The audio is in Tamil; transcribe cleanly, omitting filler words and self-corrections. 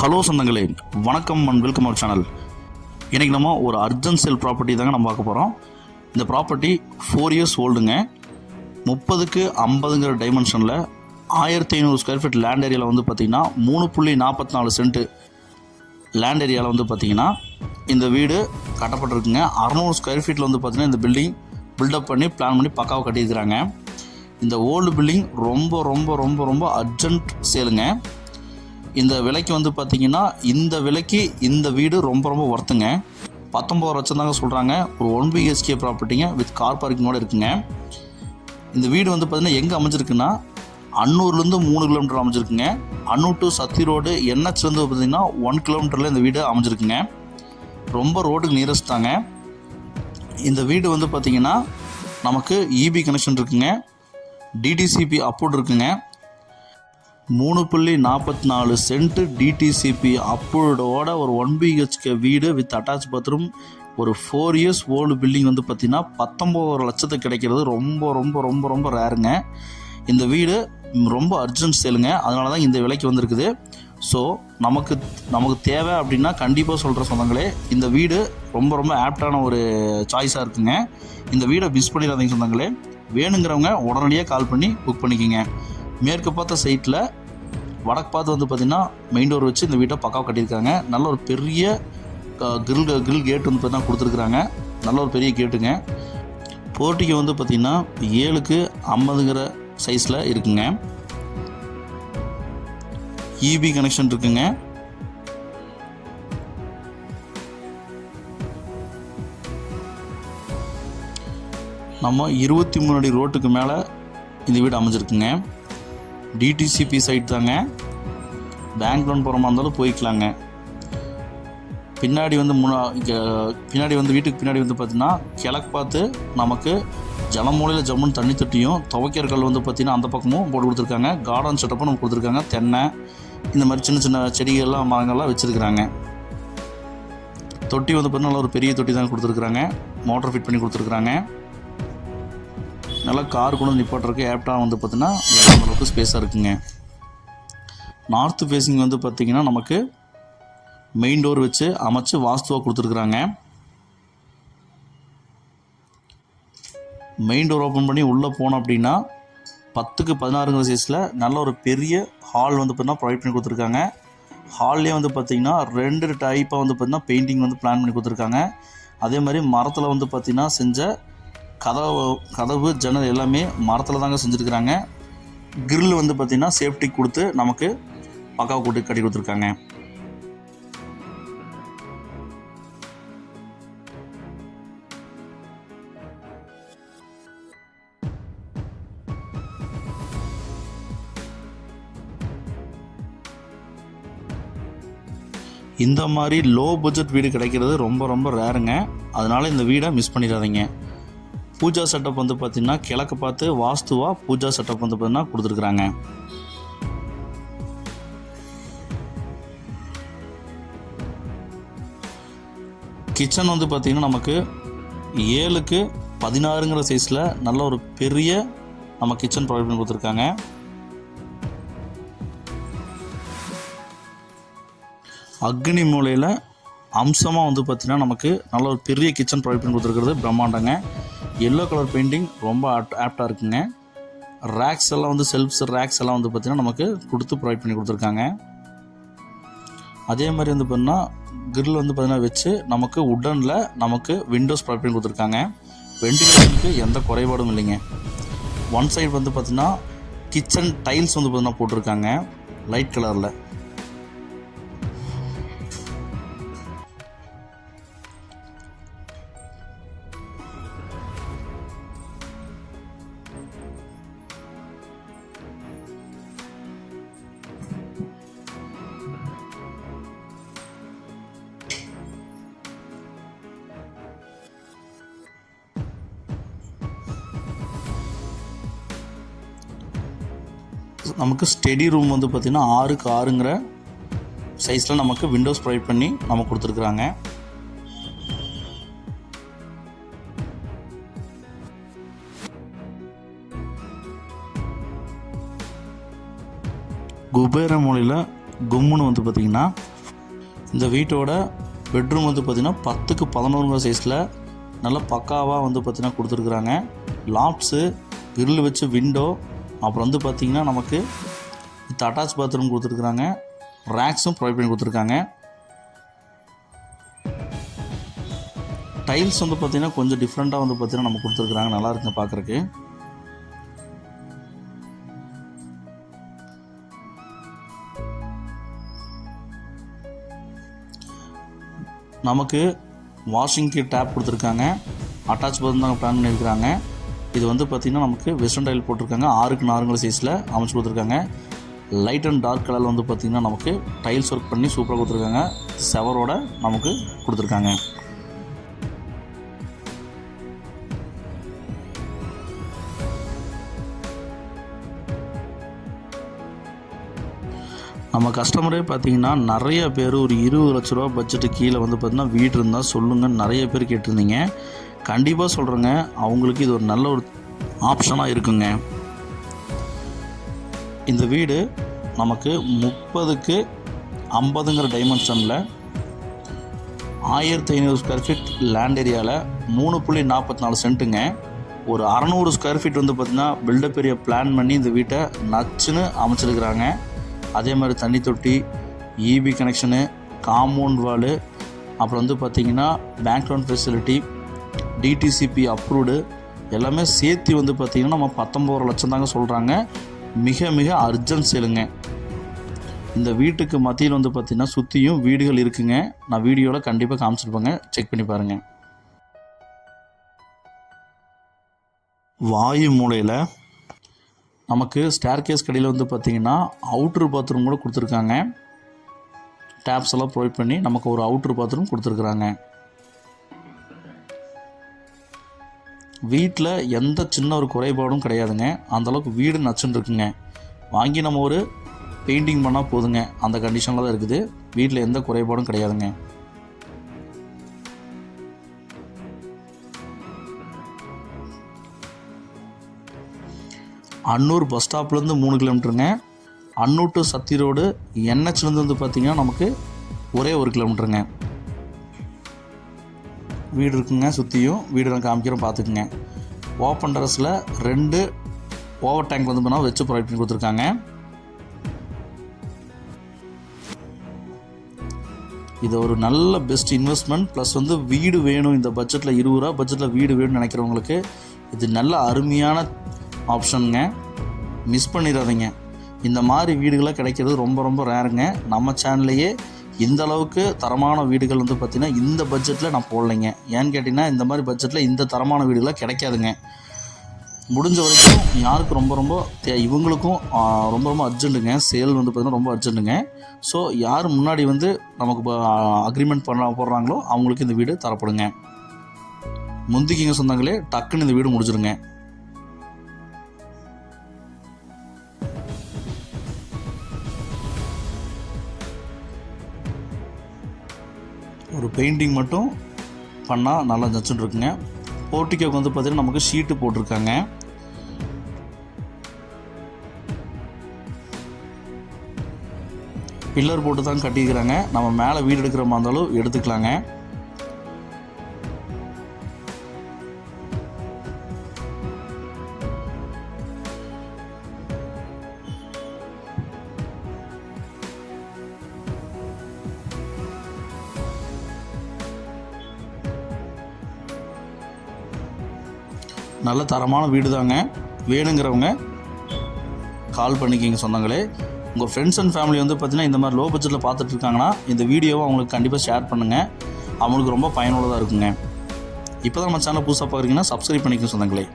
ஹலோ சொந்தங்களே, வணக்கம் அண்ட் வெல்கம் அவர் சேனல். இன்றைக்கி நம்ம ஒரு அர்ஜென்ட் சேல் ப்ராப்பர்ட்டி தாங்க நம்ம பார்க்க போகிறோம். இந்த ப்ராப்பர்ட்டி 4 இயர்ஸ் ஓல்டுங்க. 30க்கு 50ங்கிற டைமென்ஷனில் 1500 ஸ்கொயர் ஃபீட் லேண்ட் ஏரியாவில் வந்து பார்த்திங்கன்னா 3.44 சென்ட்டு லேண்ட் ஏரியாவில் வந்து பார்த்திங்கன்னா இந்த வீடு கட்டப்பட்டிருக்குங்க. 600 ஸ்கொயர் ஃபீட்டில் வந்து பார்த்திங்கன்னா இந்த பில்டிங் பில்டப் பண்ணி பிளான் பண்ணி பக்காவாக கட்டியிருக்கிறாங்க. இந்த ஓல்டு பில்டிங் ரொம்ப ரொம்ப ரொம்ப ரொம்ப அர்ஜென்ட் சேலுங்க. இந்த விலைக்கு வந்து பார்த்திங்கன்னா இந்த விலைக்கு இந்த வீடு ரொம்ப ரொம்ப ஒர்த்துங்க. 19 லட்சம் தாங்க சொல்கிறாங்க. ஒரு 1 BHK ப்ராப்பர்ட்டிங்க வித் கார் பார்க்கிங்கோடு இருக்குங்க. இந்த வீடு வந்து பார்த்திங்கன்னா எங்கே அமைஞ்சிருக்குன்னா அன்னூர்லேருந்து 3 கிலோமீட்டர் அமைஞ்சிருக்குங்க. அன்னூர் டு சத்தி ரோடு NHலேருந்து பார்த்திங்கன்னா 1 கிலோமீட்டரில் இந்த வீடு அமைஞ்சிருக்குங்க. ரொம்ப ரோடுக்கு நியரஸ்ட் தாங்க. இந்த வீடு வந்து பார்த்திங்கன்னா நமக்கு EB கனெக்ஷன் இருக்குங்க. DTCP அப்ரூவ்ட் இருக்குங்க. 3.44 சென்ட்டு DTCP அப்ரூவ்டோட ஒரு 1 BHK வீடு வித் அட்டாச் பாத்ரூம், ஒரு 4 இயர்ஸ் ஓல்டு பில்டிங் வந்து பார்த்திங்கன்னா 19 லட்சத்துக்கு கிடைக்கிறது ரொம்ப ரொம்ப ரொம்ப ரொம்ப ரேருங்க. இந்த வீடு ரொம்ப அர்ஜென்ட் சேலுங்க. அதனால தான் இந்த விலைக்கு வந்திருக்குது. ஸோ நமக்கு தேவை அப்படின்னா கண்டிப்பாக சொல்கிற சொந்தங்களே, இந்த வீடு ரொம்ப ரொம்ப ஆப்டான ஒரு சாய்ஸாக இருக்குங்க. இந்த வீடை மிஸ் பண்ணிடாதீங்க சொந்தங்களே. வேணுங்கிறவங்க உடனடியாக கால் பண்ணி புக் பண்ணிக்கோங்க. மேற்கு பார்த்த சைட்டில் வடக்கு பார்த்து வந்து பார்த்திங்கன்னா மெயின் டோர் வச்சு இந்த வீட்டை பக்காவாக கட்டியிருக்காங்க. நல்ல ஒரு பெரிய கிரில் கேட் வந்து பார்த்தீங்கன்னா கொடுத்துருக்குறாங்க. நல்ல ஒரு பெரிய கேட்டுங்க. போர்ட்டிக்கு வந்து பார்த்திங்கன்னா 7க்கு 50ங்கிற சைஸில் இருக்குங்க. EB கனெக்ஷன் இருக்குங்க. நம்ம 23 அடி ரோட்டுக்கு மேலே இந்த வீடு அமைஞ்சிருக்குங்க. DTCP சைட் தாங்க. பேங்க் லோன் போகிற மாதிரி இருந்தாலும் போய்க்கலாங்க. பின்னாடி வந்து வீட்டுக்கு பின்னாடி வந்து பார்த்திங்கன்னா கிழக்கு பார்த்து நமக்கு ஜலமூலையில் ஜம்முன்னு தண்ணி தொட்டியும் துவைக்கிற கல் வந்து பார்த்திங்கன்னா அந்த பக்கமும் போட்டு கொடுத்துருக்காங்க. கார்டன் செட்டப்பும் நமக்கு கொடுத்துருக்காங்க. தென்னை இந்த மாதிரி சின்ன சின்ன செடிகள்லாம் மரங்கள்லாம் வச்சுருக்குறாங்க. தொட்டி வந்து பார்த்திங்கன்னா நல்லா ஒரு பெரிய தொட்டி தான் கொடுத்துருக்குறாங்க. மோட்டர் ஃபிட் பண்ணி கொடுத்துருக்குறாங்க. நல்லா கார் கொண்டு நிப்பாட்டுறதுக்கு ஆப்டாக வந்து பார்த்திங்கன்னா அளவுக்கு ஸ்பேஸாக இருக்குங்க. நார்த்து ஃபேஸிங் வந்து பார்த்திங்கன்னா நமக்கு மெயின் டோர் வச்சு அமைச்சு வாஸ்துவாக கொடுத்துருக்குறாங்க. மெயின் டோர் ஓப்பன் பண்ணி உள்ளே போனோம் அப்படின்னா 10க்கு 16ங்கிற சைஸில் நல்ல ஒரு பெரிய ஹால் வந்து பார்த்திங்கன்னா ப்ரொவைட் பண்ணி கொடுத்துருக்காங்க. ஹால்லேயே வந்து பார்த்திங்கன்னா 2 டைப்பாக வந்து பார்த்திங்கன்னா பெயிண்டிங் வந்து பிளான் பண்ணி கொடுத்துருக்காங்க. அதே மாதிரி மரத்தில் வந்து பார்த்திங்கன்னா செஞ்ச கதவு ஜன்னல் எல்லாமே மரத்தில் தாங்க செஞ்சுருக்குறாங்க. கிரில் வந்து பார்த்திங்கன்னா சேஃப்டி கொடுத்து நமக்கு பக்காவை கூட்டி கட்டி கொடுத்துருக்காங்க. இந்த மாதிரி லோ பட்ஜெட் வீடு கிடைக்கிறது ரொம்ப ரொம்ப ரேருங்க. அதனால் இந்த வீடை மிஸ் பண்ணிடாதீங்க. பூஜா செட்டப் வந்து பார்த்திங்கன்னா கிழக்கு பார்த்து வாஸ்துவாக பூஜா செட்டப் வந்து பார்த்திங்கன்னா கொடுத்துருக்குறாங்க. கிச்சன் வந்து பார்த்திங்கன்னா நமக்கு 7க்கு 16ங்கிற சைஸில் நல்ல ஒரு பெரிய நம்ம கிச்சன் ப்ரொவைட் பண்ணி கொடுத்துருக்காங்க. அக்னி மூலையில் அம்சமாக வந்து பார்த்திங்கன்னா நமக்கு நல்ல ஒரு பெரிய கிச்சன் ப்ரொவைட் பண்ணி கொடுத்துருக்கிறது பிரம்மாண்டங்க. எல்லோ கலர் பெயிண்டிங் ரொம்ப ஆப்டாக இருக்குங்க. ரேக்ஸ் எல்லாம் வந்து ரேக்ஸ் எல்லாம் வந்து பார்த்திங்கன்னா நமக்கு கொடுத்து ப்ரொவைட் பண்ணி கொடுத்துருக்காங்க. அதே மாதிரி வந்து பார்த்திங்கன்னா கிரில் வந்து பார்த்திங்கன்னா வச்சு நமக்கு உட்டனில் நமக்கு விண்டோஸ் ப்ரொவைட் பண்ணி கொடுத்துருக்காங்க. வெண்டிலேஷனுக்கு எந்த குறைபாடும் இல்லைங்க. ஒன் சைடு வந்து பார்த்திங்கன்னா கிச்சன் டைல்ஸ் வந்து பார்த்திங்கன்னா போட்டிருக்காங்க லைட் கலரில். நமக்கு ஸ்டடி ரூம் வந்து பார்த்திங்கன்னா 6க்கு 6ங்கிற சைஸில் நமக்கு விண்டோஸ் ப்ரொவைட் பண்ணி நமக்கு கொடுத்துருக்குறாங்க. குபேர மூலையில் கும்முன்னு வந்து பார்த்திங்கன்னா இந்த வீட்டோட பெட்ரூம் வந்து பார்த்திங்கன்னா 10க்கு 11 சைஸில் நல்லா பக்காவாக வந்து பார்த்திங்கன்னா கொடுத்துருக்குறாங்க. லாப்ஸு, கிரில் வச்சு விண்டோ, அப்புறம் வந்து பார்த்திங்கன்னா நமக்கு வித் அட்டாச் பாத்ரூம் கொடுத்துருக்குறாங்க. ரேக்ஸும் ப்ரொவைட் பண்ணி கொடுத்துருக்காங்க. டைல்ஸ் வந்து பார்த்திங்கன்னா கொஞ்சம் டிஃப்ரெண்ட்டாக வந்து பார்த்திங்கன்னா நம்ம கொடுத்துருக்குறாங்க. நல்லா இருக்குங்க பார்க்குறக்கு. நமக்கு வாஷிங்க்கு டேப் கொடுத்துருக்காங்க. அட்டாச் பாத்ரூம் தான் பிளான் பண்ணியிருக்கிறாங்க. இது வந்து பார்த்திங்கன்னா நமக்கு வெஸ்டர்ன் டைல் போட்டிருக்காங்க. 6க்கு 4 சைஸில் அமைச்சு கொடுத்துருக்காங்க. லைட் அண்ட் டார்க் கலரில் வந்து பார்த்திங்கன்னா நமக்கு டைல்ஸ் ஒர்க் பண்ணி சூப்பராக கொடுத்துருக்காங்க. செவரோட நமக்கு கொடுத்துருக்காங்க. நம்ம கஸ்டமரே பார்த்திங்கன்னா நிறைய பேர் ஒரு 20 லட்ச ரூபா பட்ஜெட்டு கீழே வந்து பார்த்திங்கன்னா வீடு இருந்தால் சொல்லுங்கள் நிறைய பேர் கேட்டிருந்தீங்க. கண்டிப்பாக சொல்கிறேங்க, அவங்களுக்கு இது ஒரு நல்ல ஒரு ஆப்ஷனாக இருக்குங்க. இந்த வீடு நமக்கு 30க்கு 50ங்கிற டைமென்ஷனில் 1500 ஸ்கொயர் ஃபீட் லேண்ட் ஏரியாவில் 3.44 சென்ட்டுங்க. ஒரு 600 ஸ்கொயர் ஃபீட் வந்து பார்த்திங்கன்னா பில்டப் ஏரியா பிளான் பண்ணி இந்த வீட்டை நச்சுன்னு அமைச்சிருக்கிறாங்க. அதே மாதிரி தண்ணி தொட்டி, இபி கனெக்ஷனு, காம்பவுண்ட் வாலு, அப்புறம் வந்து பார்த்திங்கன்னா bank loan facility, DTCP approved எல்லாமே சேர்த்து வந்து பார்த்திங்கன்னா நம்ம 19 லட்சம் தாங்க சொல்கிறாங்க. மிக மிக அர்ஜென்ட் சேலுங்க. இந்த வீட்டுக்கு மத்தியில் வந்து பார்த்திங்கன்னா சுற்றியும் வீடுகள் இருக்குங்க. நான் வீடியோவில் கண்டிப்பாக காமிச்சிருப்பேங்க, செக் பண்ணி பாருங்கள். வாயு மூலையில் நமக்கு ஸ்டேர்கேஸ் கடையில் வந்து பார்த்திங்கன்னா அவுட்ரு பாத்ரூம் கூட கொடுத்துருக்காங்க. டேப்ஸ் எல்லாம் ப்ரொவைட் பண்ணி நமக்கு ஒரு அவுட்ரு பாத்ரூம் கொடுத்துருக்குறாங்க. வீட்டில் எந்த சின்ன ஒரு குறைபாடும் கிடையாதுங்க. அந்தளவுக்கு வீடு நச்சுன்னு இருக்குங்க. வாங்கி நம்ம ஒரு பெயிண்டிங் பண்ணால் போதுங்க, அந்த கண்டிஷனில் தான் இருக்குது. வீட்டில் எந்த குறைபாடும் கிடையாதுங்க. அன்னூர் பஸ் ஸ்டாப்லேருந்து 3 கிலோமீட்டருங்க. அன்னூர் டு சத்தி ரோடு என்ஹெச்லேருந்து வந்து பார்த்திங்கன்னா நமக்கு ஒரே 1 கிலோமீட்டருங்க. வீடு இருக்குங்க. சுற்றியும் வீடு நான் காமிக்கிறோம், பார்த்துக்குங்க. ஓப்பன் டெரஸில் 2 ஓவர் டேங்க் வந்து பண்ணால் வச்சு ப்ரொவைட் பண்ணி கொடுத்துருக்காங்க. இது ஒரு நல்ல பெஸ்ட் இன்வெஸ்ட்மெண்ட். ப்ளஸ் வந்து வீடு வேணும், இந்த பட்ஜெட்டில் 20 ரூபா பட்ஜெட்டில் வீடு வேணும்னு நினைக்கிறவங்களுக்கு இது நல்ல அருமையான ஆப்ஷனுங்க. மிஸ் பண்ணிடாதீங்க. இந்த மாதிரி வீடுகளாக கிடைக்கிறது ரொம்ப ரொம்ப ரேருங்க. நம்ம சேனல்லையே இந்த அளவுக்கு தரமான வீடுகள் வந்து பார்த்திங்கன்னா இந்த பட்ஜெட்டில் நான் போடலைங்க. ஏன்னு கேட்டிங்கன்னா இந்த மாதிரி பட்ஜெட்டில் இந்த தரமான வீடுகளாக கிடைக்காதுங்க. முடிஞ்ச வரைக்கும் யாருக்கு ரொம்ப ரொம்ப இவங்களுக்கும் ரொம்ப ரொம்ப அர்ஜென்ட்டுங்க. சேல் வந்து பார்த்திங்கன்னா ரொம்ப அர்ஜென்ட்டுங்க. ஸோ யார் முன்னாடி வந்து நமக்கு அக்ரிமெண்ட் போடுறாங்களோ அவங்களுக்கு இந்த வீடு தரப்படுங்க. முந்திக்கிங்க சொந்தங்களே, டக்குன்னு இந்த வீடு முடிஞ்சிருங்க. ஒரு பெயிண்டிங் மட்டும் பண்ணால் நல்லா நச்சுன்னு இருக்குங்க. போர்ட்டிக்கோக்கு வந்து பார்த்திங்கன்னா நமக்கு ஷீட்டு போட்டிருக்காங்க. பில்லர் போட்டு தான் கட்டிக்கிறாங்க. நம்ம மேலே வீடு எடுக்கிற மாதிரி இருந்தாலும் எடுத்துக்கலாங்க. நல்ல தரமான வீடு தாங்க. வேணுங்கிறவங்க கால் பண்ணிக்கிங்க சொந்தங்களே. உங்கள் ஃப்ரெண்ட்ஸ் அண்ட் ஃபேமிலி வந்து பார்த்திங்கன்னா இந்த மாதிரி லோ பட்ஜெட்டில் பார்த்துட்டு இருக்காங்கன்னா இந்த வீடியோவை அவங்களுக்கு கண்டிப்பாக ஷேர் பண்ணுங்கள். அவங்களுக்கு ரொம்ப பயனுள்ளதாக இருக்குங்க. இப்போ தான் நம்ம சேனல் புதுசாக பார்க்குறீங்கன்னா சப்ஸ்கிரைப் பண்ணிக்கங்க சொந்தங்களே.